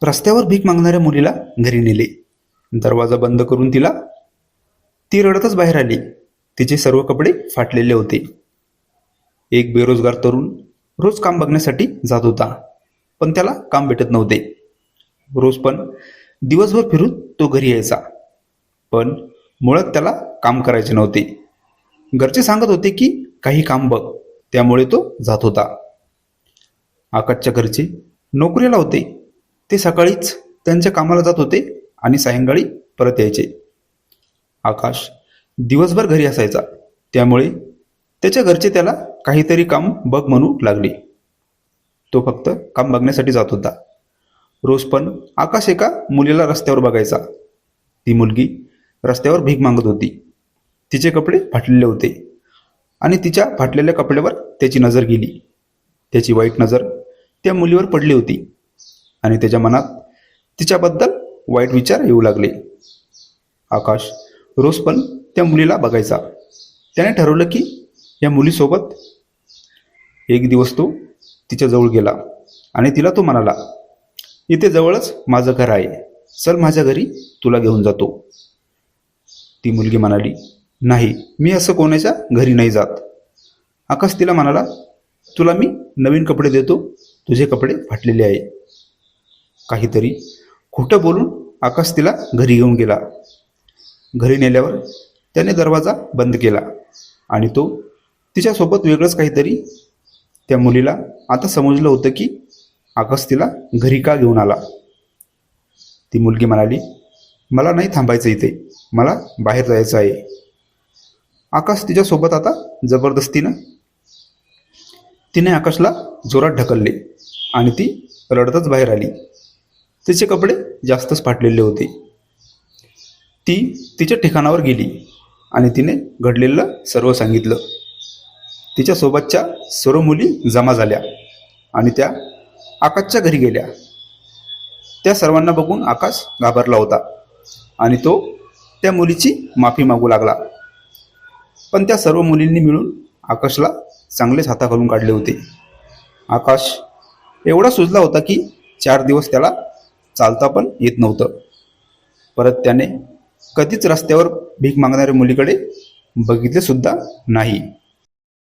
रस्त्यावर भीक मागणाऱ्या मुलीला घरी नेले. दरवाजा बंद करून ती रडतच बाहेर आली. तिचे सर्व कपडे फाटलेले होते. एक बेरोजगार तरुण रोज काम बघण्यासाठी जात होता, पण त्याला काम भेटत नव्हते. रोज पण दिवसभर फिरून तो घरी यायचा, पण मुळात त्याला काम करायचे नव्हते. घरचे सांगत होते की काही काम बघ, त्यामुळे तो जात होता. आकाशच्या घरचे नोकरीला होते. ते सकाळीच त्यांच्या कामाला जात होते आणि सायंकाळी परत यायचे. आकाश दिवसभर घरी असायचा, त्यामुळे त्याच्या घरचे त्याला काहीतरी काम बघ म्हणू लागले. तो फक्त काम बघण्यासाठी जात होता. रोज पण आकाश एका मुलीला रस्त्यावर बघायचा. ती मुलगी रस्त्यावर भीक मागत होती. तिचे कपडे फाटलेले होते आणि तिच्या फाटलेल्या कपड्यावर त्याची नजर गेली. त्याची वाईट नजर त्या मुलीवर पडली होती आणि त्याच्या मनात तिच्याबद्दल वाईट विचार येऊ लागले. आकाश रोज पण त्या मुलीला बघायचा. त्याने ठरवलं की या मुलीसोबत एक दिवस तो तिच्या जवळ गेला आणि तिला तो म्हणाला, इथे जवळच माझं घर आहे, चल माझ्या घरी तुला घेऊन जातो. ती मुलगी म्हणाली, नाही, मी असं कोणाच्या घरी नाही जात. आकाश तिला म्हणाला, तुला मी नवीन कपडे देतो, तुझे कपडे फाटलेले आहे. काहीतरी खोटं बोलून आकाश तिला घरी घेऊन गेला. घरी नेल्यावर त्याने दरवाजा बंद केला आणि तो तिच्यासोबत वेगळंच काहीतरी. त्या मुलीला आता समजलं होतं की आकाश तिला घरी का घेऊन आला. ती मुलगी म्हणाली, मला नाही थांबायचं इथे, मला बाहेर जायचं आहे. आकाश तिच्यासोबत आता जबरदस्तीनं तिने आकाशला जोरात ढकलले आणि ती रडतच बाहेर आली. तिचे कपडे जास्तच फाटलेले होते. ती तिच्या ठिकाणावर गेली आणि तिने घडलेलं सर्व सांगितलं. तिच्यासोबतच्या सर्व मुली जमा झाल्या आणि त्या आकाशच्या घरी गेल्या. त्या सर्वांना बघून आकाश घाबरला होता आणि तो त्या मुलीची माफी मागू लागला. पण त्या सर्व मुलींनी मिळून आकाशला चांगलेच हाताखालून काढले होते. आकाश एवढा सुजला होता की 4 दिवस त्याला चालता पण येत नव्हतं. परत त्याने कधीच रस्त्यावर भीक मागणाऱ्या मुलीकडे बघितले सुद्धा नाही.